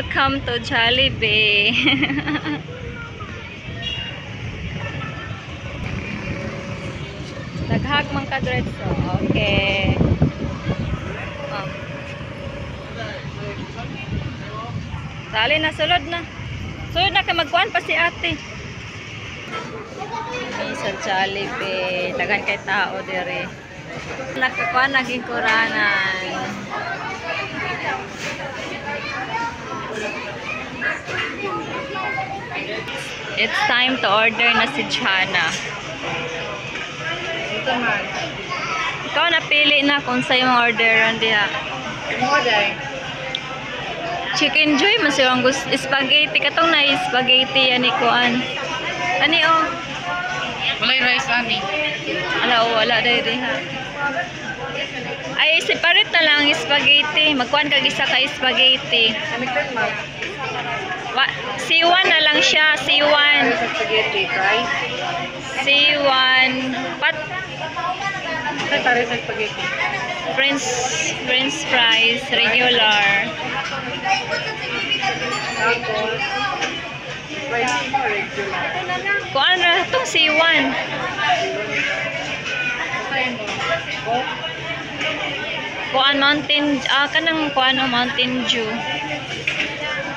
Welcome to Jollibee. Daghag man ka diretso. Okay. Oh. Dali na, sulod na. Sulod na kay magkuhan pa si ate. May sa Jollibee. Daghan kay tao dire. Nakakuha naging kuranan. It's time to order na si Jana. Ikaw napili na kung sa'yo yung orderan diha. Chicken joy man siya ang gusto. Spaghetti. Katong na spaghetti yan ni Kuan. Ani o? Walay rice ani. Ala o, wala dahil ha. Ay, separate na lang spaghetti. Magkuhan kag isa ka spaghetti. C1 na lang siya. C1. Spaghetti rice. C1. Ay, pare sa spaghetti. French fries. Regular. Tapos, rice mo regular. Kuan ra itong C1. Kuan Mountain, kanang kuan Mountain Dew.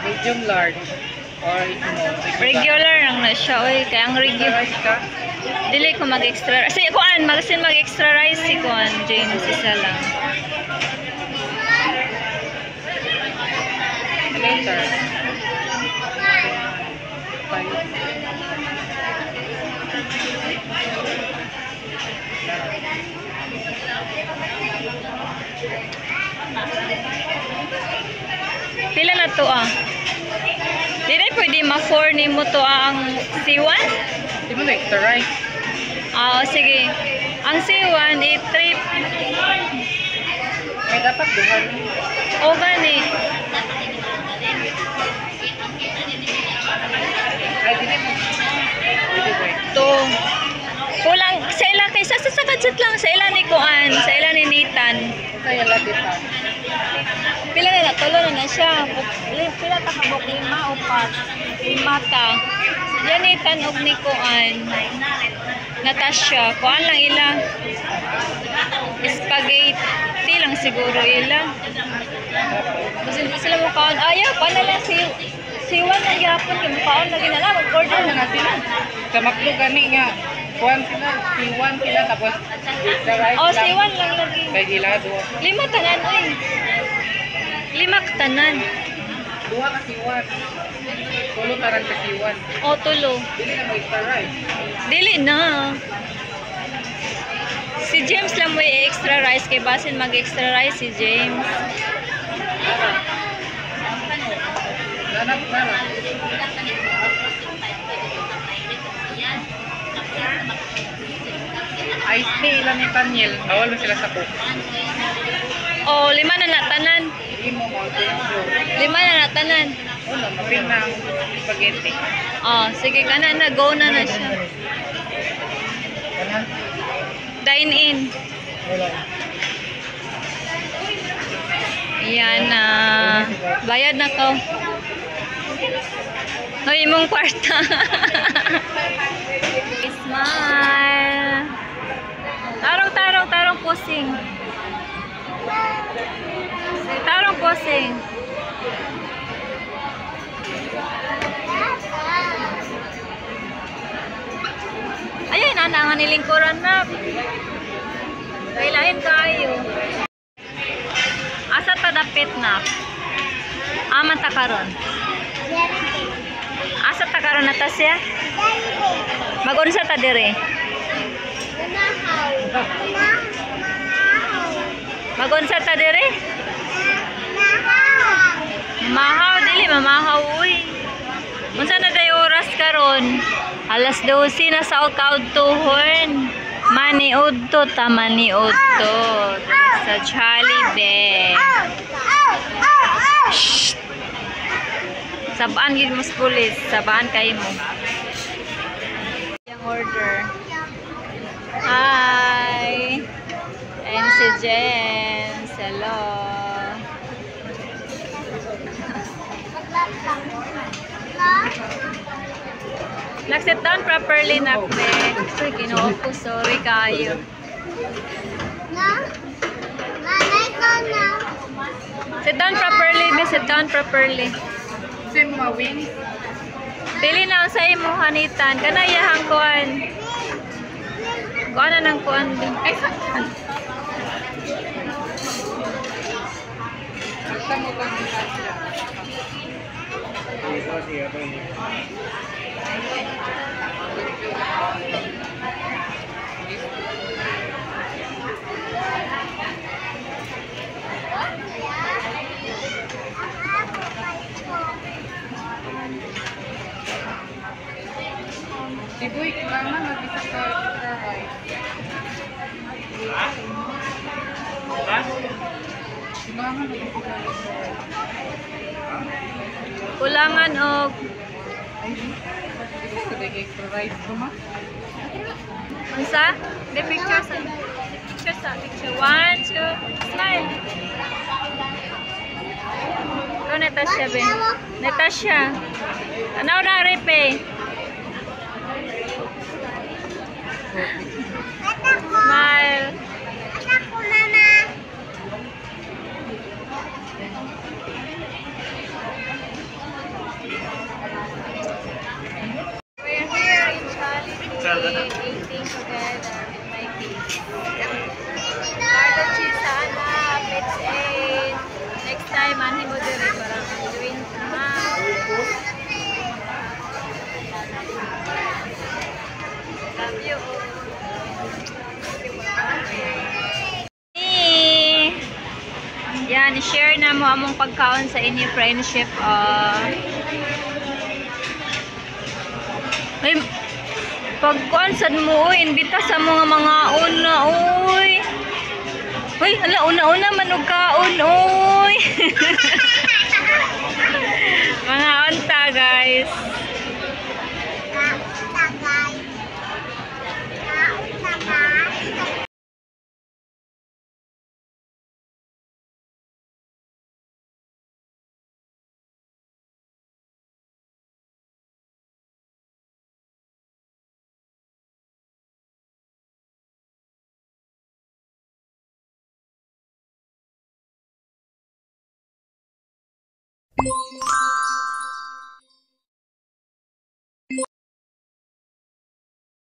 Medium large. Or Regular lang na siya. Oy, kaya ang regular. rice ka? Dili ko mag-extra. Kasi kuan, mag-extra rice si kuan, James, isa lang. Later. Pila na to ah? Dili pwede ma-4 ni mo to ang C1? Di mo na extra rice. Oo, sige. Ang C1, i-trip. May dapat duhan. O gani. Ay, dili mo. Dili wait. To. Kulang. Sa ilan kay sa kadjut lang. Sa ilan ni Kuan. Sa ilan ni Nathan. Kaya lagi pa. Pila na na. Tulo na na siya. Pila ta kabok. 5 o 4. 5 ka. Yan Nathan og ni Kuan. Natasha. Kuan lang ila. Spaghetti lang siguro ila. Kasi hindi sila mukhaon. Ayaw, paano lang si Juan ang yapon. Kaya mukhaon lagi na lang. Mag-order na nga sila. Sa maklo gani nga. Kuhan sila. C1 sila. Tapos extra rice Oh, lang. si Juan lang lagi. Kaya sila duha. 5 tanan, oy. 5 tanan. Duha ka C1. Tulo tarang ka C1. O, tulo. Dili na mo extra rice. Dili na. Si James lang may extra rice. Kaya basin mag-extra rice si James. Nanap na lang. Ice tea ilan ni Tanyel. Bawal mo sila sa cook. O, 5 na natanan. Hindi mo Mountain Dew. 5 na natanan. Uno, mapil na ang spaghetti. Oh, sige ka na. Go na na siya. Kanan? Dine in. Wala. Ayan na. Bayad na ko. Hoy, imong kwarta. Smile. Tarong posing. Tarong posing. Ayun, nga nilingkuran na. Kailahin kayo. Asa ta dapit na? Aman ta karon. Asa ta karon na ta siya? Mag-unsa ta dire? Mag-unsa ta dire? Mahaw dili mamahaw uy. Unsa na day oras karon? Alas 12 na sa kaudtuhon. Maniudto ta maniudto. Sa Jollibee. Shh. Sabaan gid mo sa pulis, sabaan kay mo. Yung order. Hi. And si James. Hello. Nag-sit down properly na, be. Ay, kinuha ko. Sorry kayo. Sit down properly, be. Sit down properly. Sim mawing. Pili na sa imo hanitan. Kanayahang kuan. Kuan na ng kuan, be. Ay, saan? Saan mo kang kasya? Si Boy, kailangan mag-isa ka extra rice. Kailangan mag-isa ka extra rice. Kulangan og Gusto ka extra rice ko ma? unsa? The picture sa picture sa picture. 1, 2, smile. Ko Natasha, be. Natasha. Tanaw na repe. Smile. We're here in Jollibee, eating together with my kids. Cardo cheese sana, let's eat. Next time, ani mo dire para join ha. Love you. Yan, share na mo among pagkaon sa inyo friendship. Ay, pagkuan sad mo, uy, imbita sa mga una, uy. Uy, ala, una-una manug kaon, uy.